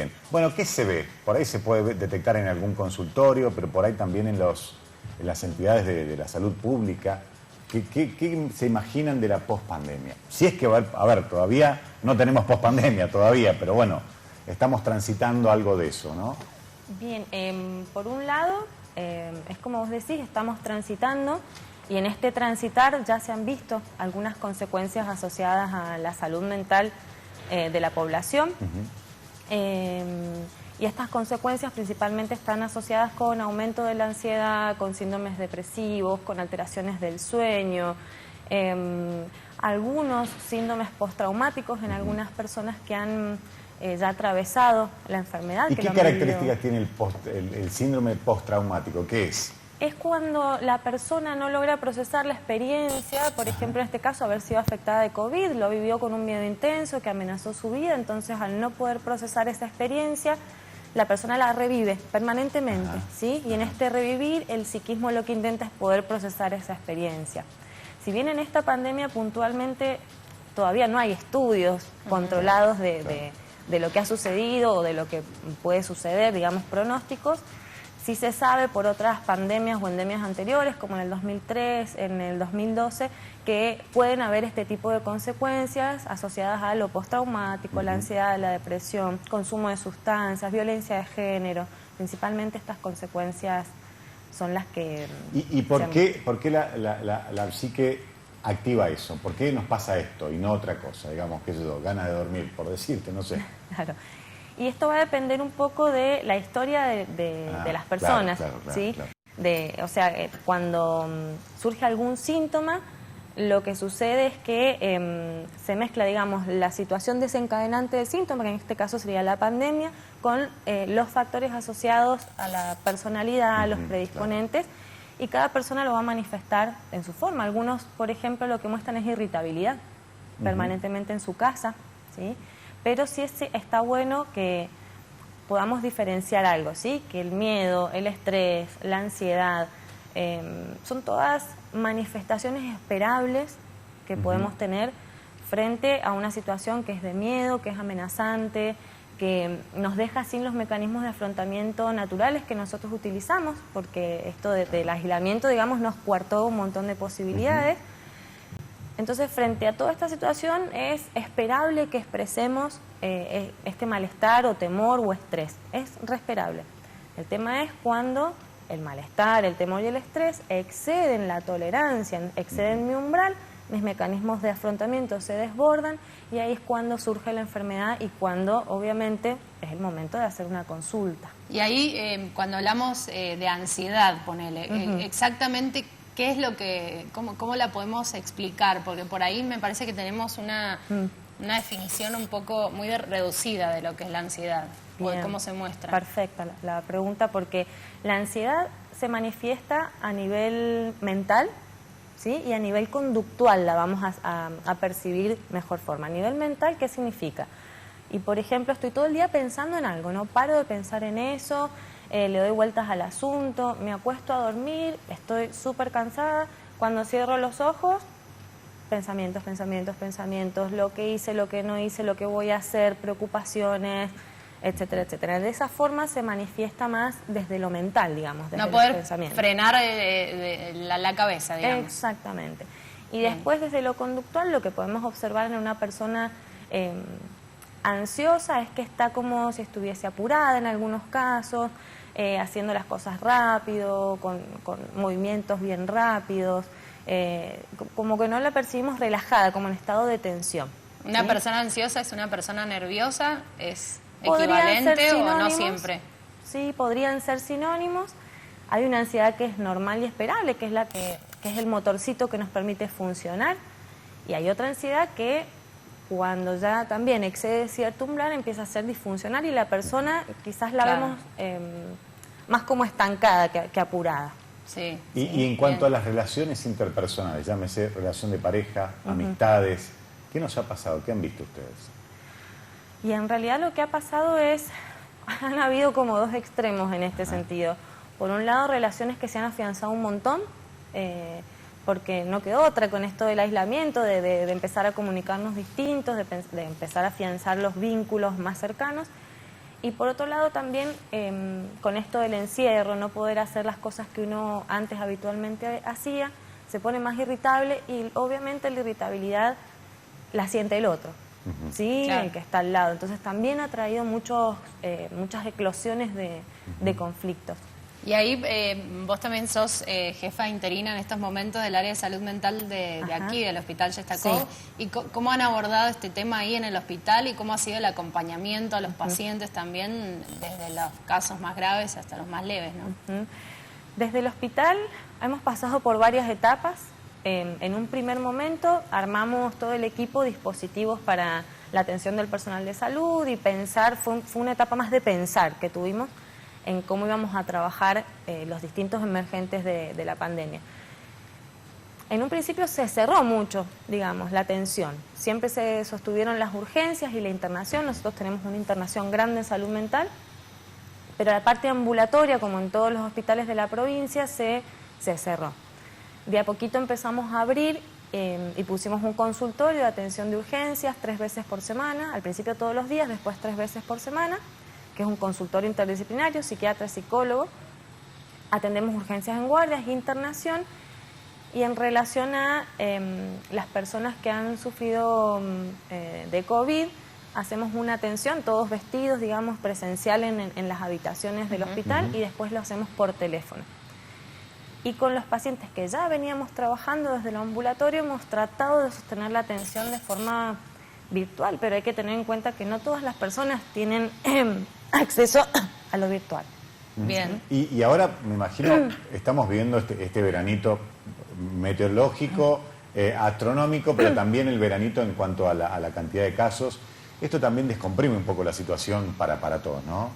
bien. Bueno, ¿qué se ve? Por ahí se puede detectar en algún consultorio, pero por ahí también en las entidades de la salud pública. ¿Qué se imaginan de la pospandemia? Si es que va a ver, todavía no tenemos pospandemia todavía, pero bueno, estamos transitando algo de eso, ¿no? Bien, por un lado, es como vos decís, estamos transitando y en este transitar ya se han visto algunas consecuencias asociadas a la salud mental de la población. Y estas consecuencias principalmente están asociadas con aumento de la ansiedad, con síndromes depresivos, con alteraciones del sueño, algunos síndromes postraumáticos en algunas personas que han ya atravesado la enfermedad. ¿Y qué características tiene el síndrome postraumático? ¿Qué es? Es cuando la persona no logra procesar la experiencia, por ejemplo, en este caso, haber sido afectada de COVID, lo vivió con un miedo intenso que amenazó su vida, entonces al no poder procesar esa experiencia, la persona la revive permanentemente, ¿sí? Y en este revivir, el psiquismo lo que intenta es poder procesar esa experiencia. Si bien en esta pandemia puntualmente todavía no hay estudios controlados de lo que ha sucedido o de lo que puede suceder, digamos, pronósticos, sí se sabe por otras pandemias o endemias anteriores, como en el 2003, en el 2012, que pueden haber este tipo de consecuencias asociadas a lo postraumático, la ansiedad, la depresión, consumo de sustancias, violencia de género. Principalmente estas consecuencias son las que... ¿Y por qué la psique activa eso? ¿Por qué nos pasa esto y no otra cosa? Digamos, qué sé yo, ganas de dormir, por decirte, no sé. Claro. Y esto va a depender un poco de la historia de las personas, claro, ¿sí? Claro. O sea, cuando surge algún síntoma, lo que sucede es que se mezcla, digamos, la situación desencadenante del síntoma, que en este caso sería la pandemia, con los factores asociados a la personalidad, a los predisponentes, y cada persona lo va a manifestar en su forma. Algunos, por ejemplo, lo que muestran es irritabilidad, permanentemente en su casa, ¿sí? Pero sí está bueno que podamos diferenciar algo, ¿sí? Que el miedo, el estrés, la ansiedad, son todas manifestaciones esperables que podemos tener frente a una situación que es de miedo, que es amenazante, que nos deja sin los mecanismos de afrontamiento naturales que nosotros utilizamos, porque esto del aislamiento, digamos, nos coartó un montón de posibilidades. Entonces, frente a toda esta situación, es esperable que expresemos este malestar o temor o estrés. Es respetable. El tema es cuando el malestar, el temor y el estrés exceden la tolerancia, exceden mi umbral, mis mecanismos de afrontamiento se desbordan y ahí es cuando surge la enfermedad y cuando, obviamente, es el momento de hacer una consulta. Y ahí, cuando hablamos de ansiedad, ponele, exactamente... ¿Qué es lo que, cómo la podemos explicar? Porque por ahí me parece que tenemos una definición un poco muy reducida de lo que es la ansiedad, o de cómo se muestra. Perfecta la pregunta, porque la ansiedad se manifiesta a nivel mental, ¿sí? Y a nivel conductual la vamos a percibir mejor forma. A nivel mental, ¿qué significa? Y por ejemplo, estoy todo el día pensando en algo, no paro de pensar en eso, le doy vueltas al asunto, me acuesto a dormir, estoy súper cansada, cuando cierro los ojos, pensamientos, pensamientos, pensamientos, lo que hice, lo que no hice, lo que voy a hacer, preocupaciones, etcétera, etcétera. De esa forma se manifiesta más desde lo mental, digamos, desde no poder los pensamientos. Frenar la cabeza, digamos. Exactamente. Y después desde lo conductual lo que podemos observar en una persona ansiosa es que está como si estuviese apurada en algunos casos, haciendo las cosas rápido, con movimientos bien rápidos, como que no la percibimos relajada, como en estado de tensión. ¿Una persona ansiosa es una persona nerviosa? ¿Es equivalente o no siempre? Sí, podrían ser sinónimos. Hay una ansiedad que es normal y esperable, que es la que es el motorcito que nos permite funcionar, y hay otra ansiedad que cuando ya también excede cierto umbral empieza a ser disfuncional y la persona quizás la vemos más como estancada que apurada. Sí. Y en cuanto a las relaciones interpersonales, llámese relación de pareja, amistades, ¿qué nos ha pasado? ¿Qué han visto ustedes? Y en realidad lo que ha pasado han habido como dos extremos en este sentido. Por un lado, relaciones que se han afianzado un montón, porque no quedó otra con esto del aislamiento, de empezar a comunicarnos distintos, de empezar a afianzar los vínculos más cercanos. Y por otro lado también, con esto del encierro, no poder hacer las cosas que uno antes habitualmente hacía, se pone más irritable y obviamente la irritabilidad la siente el otro, ¿sí? Claro. El que está al lado. Entonces también ha traído muchas eclosiones de conflictos. Y ahí vos también sos jefa interina en estos momentos del área de salud mental de aquí, del Hospital Yestakov. Sí. ¿Y cómo han abordado este tema ahí en el hospital y cómo ha sido el acompañamiento a los pacientes también, desde los casos más graves hasta los más leves, ¿no? Desde el hospital hemos pasado por varias etapas. En un primer momento armamos todo el equipo, dispositivos para la atención del personal de salud y pensar, fue una etapa más de pensar que tuvimos en cómo íbamos a trabajar los distintos emergentes de la pandemia. En un principio se cerró mucho, digamos, la atención. Siempre se sostuvieron las urgencias y la internación. Nosotros tenemos una internación grande en salud mental, pero la parte ambulatoria, como en todos los hospitales de la provincia, se cerró. De a poquito empezamos a abrir y pusimos un consultorio de atención de urgencias 3 veces por semana, al principio todos los días, después 3 veces por semana, que es un consultorio interdisciplinario, psiquiatra, psicólogo. Atendemos urgencias en guardias, internación, y en relación a las personas que han sufrido de COVID, hacemos una atención, todos vestidos, digamos, presencial en las habitaciones del hospital, y después lo hacemos por teléfono. Y con los pacientes que ya veníamos trabajando desde el ambulatorio hemos tratado de sostener la atención de forma virtual, pero hay que tener en cuenta que no todas las personas tienen acceso a lo virtual. Bien. Y ahora, me imagino, estamos viviendo este veranito meteorológico, astronómico, pero también el veranito en cuanto a la cantidad de casos. Esto también descomprime un poco la situación para todos, ¿no?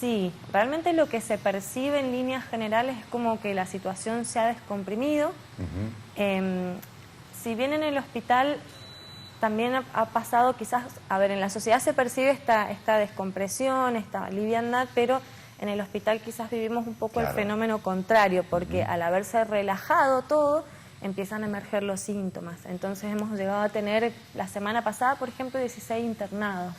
Sí, realmente lo que se percibe en líneas generales es como que la situación se ha descomprimido. Si bien en el hospital también ha pasado quizás, a ver, en la sociedad se percibe esta descompresión, esta liviandad, pero en el hospital quizás vivimos un poco el fenómeno contrario, porque al haberse relajado todo, empiezan a emerger los síntomas. Entonces hemos llegado a tener, la semana pasada, por ejemplo, 16 internados.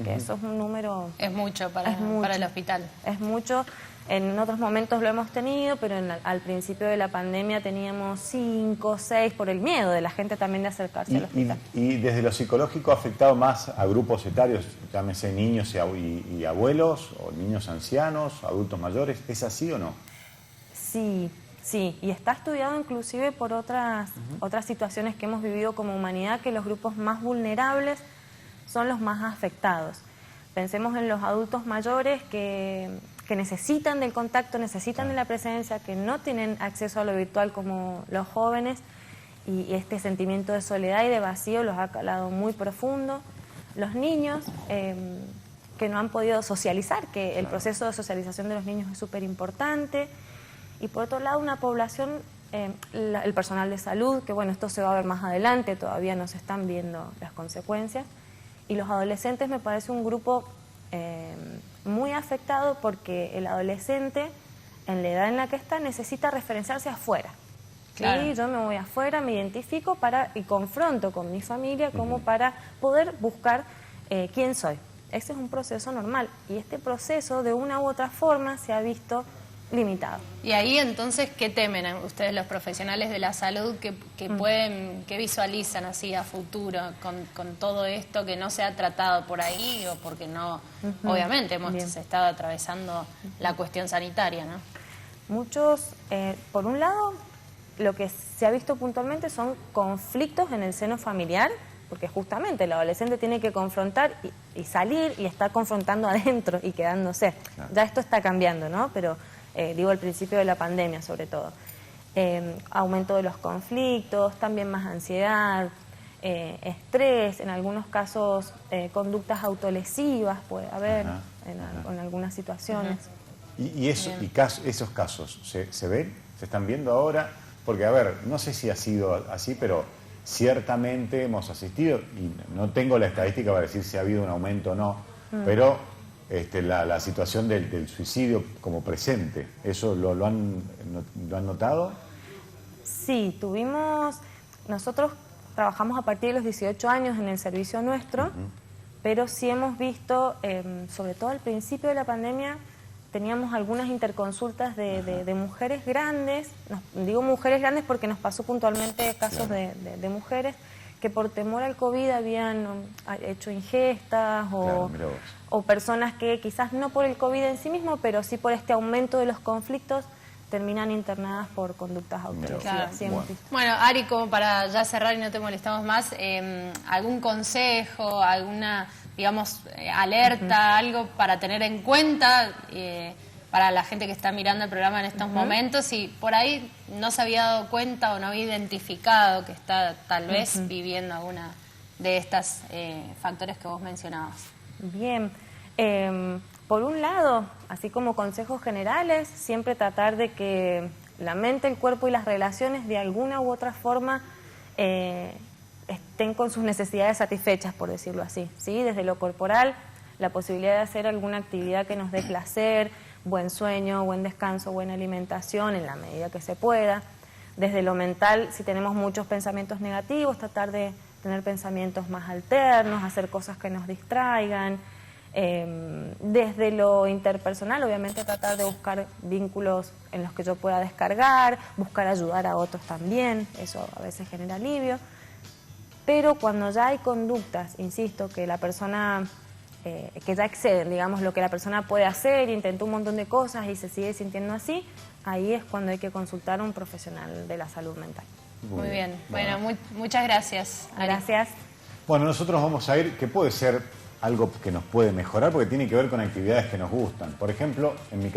Que eso es un número... Es mucho para el hospital. Es mucho. En otros momentos lo hemos tenido, pero al principio de la pandemia teníamos 5, 6, por el miedo de la gente también de acercarse al hospital. Y desde lo psicológico ha afectado más a grupos etarios, llámese niños y abuelos, o niños ancianos, adultos mayores. ¿Es así o no? Sí, sí. Y está estudiado inclusive por otras situaciones que hemos vivido como humanidad, que los grupos más vulnerables son los más afectados. Pensemos en los adultos mayores que necesitan del contacto, necesitan de la presencia, que no tienen acceso a lo virtual como los jóvenes, y este sentimiento de soledad y de vacío los ha calado muy profundo. Los niños que no han podido socializar, que el proceso de socialización de los niños es súper importante. Y por otro lado, una población, el personal de salud, que bueno, esto se va a ver más adelante, todavía no se están viendo las consecuencias. Y los adolescentes me parece un grupo muy afectado, porque el adolescente, en la edad en la que está, necesita referenciarse afuera. Claro. Y yo me voy afuera, me identifico y confronto con mi familia como para poder buscar quién soy. Ese es un proceso normal, y este proceso de una u otra forma se ha visto limitado. Y ahí entonces, ¿qué temen ustedes los profesionales de la salud que visualizan así a futuro con todo esto que no se ha tratado por ahí, o porque no, obviamente hemos estado atravesando la cuestión sanitaria, ¿no? Muchos, por un lado, lo que se ha visto puntualmente son conflictos en el seno familiar, porque justamente el adolescente tiene que confrontar y salir, y está confrontando adentro y quedándose. Claro. Ya esto está cambiando, ¿no? Pero digo, al principio de la pandemia sobre todo. Aumento de los conflictos, también más ansiedad, estrés, en algunos casos conductas autolesivas puede haber en algunas situaciones. ¿Y esos casos se ven? ¿Se están viendo ahora? Porque, a ver, no sé si ha sido así, pero ciertamente hemos asistido, y no tengo la estadística para decir si ha habido un aumento o no, pero la situación del suicidio como presente, ¿eso lo han notado? Sí, nosotros trabajamos a partir de los 18 años en el servicio nuestro, pero sí hemos visto, sobre todo al principio de la pandemia, teníamos algunas interconsultas de mujeres grandes, digo mujeres grandes porque nos pasó puntualmente casos de mujeres que por temor al COVID habían hecho ingestas o personas que quizás no por el COVID en sí mismo, pero sí por este aumento de los conflictos, terminan internadas por conductas autolesivas. Bueno, Ari, como para ya cerrar y no te molestamos más, ¿algún consejo, alguna, digamos, alerta, algo para tener en cuenta para la gente que está mirando el programa en estos momentos y por ahí no se había dado cuenta o no había identificado que está tal vez viviendo alguna de estas factores que vos mencionabas? Bien. Por un lado, así como consejos generales, siempre tratar de que la mente, el cuerpo y las relaciones de alguna u otra forma estén con sus necesidades satisfechas, por decirlo así, ¿sí? Desde lo corporal, la posibilidad de hacer alguna actividad que nos dé placer, buen sueño, buen descanso, buena alimentación en la medida que se pueda. Desde lo mental, si tenemos muchos pensamientos negativos, tratar de tener pensamientos más alternos, hacer cosas que nos distraigan. Desde lo interpersonal, obviamente tratar de buscar vínculos en los que yo pueda descargar, buscar ayudar a otros también, eso a veces genera alivio. Pero cuando ya hay conductas, insisto, que la persona, que ya exceden, digamos, lo que la persona puede hacer, intentó un montón de cosas y se sigue sintiendo así, ahí es cuando hay que consultar a un profesional de la salud mental. Muy bien. Bueno, muchas gracias, Ari. Gracias. Bueno, nosotros vamos a ir, que puede ser algo que nos puede mejorar porque tiene que ver con actividades que nos gustan. Por ejemplo, en mi caso,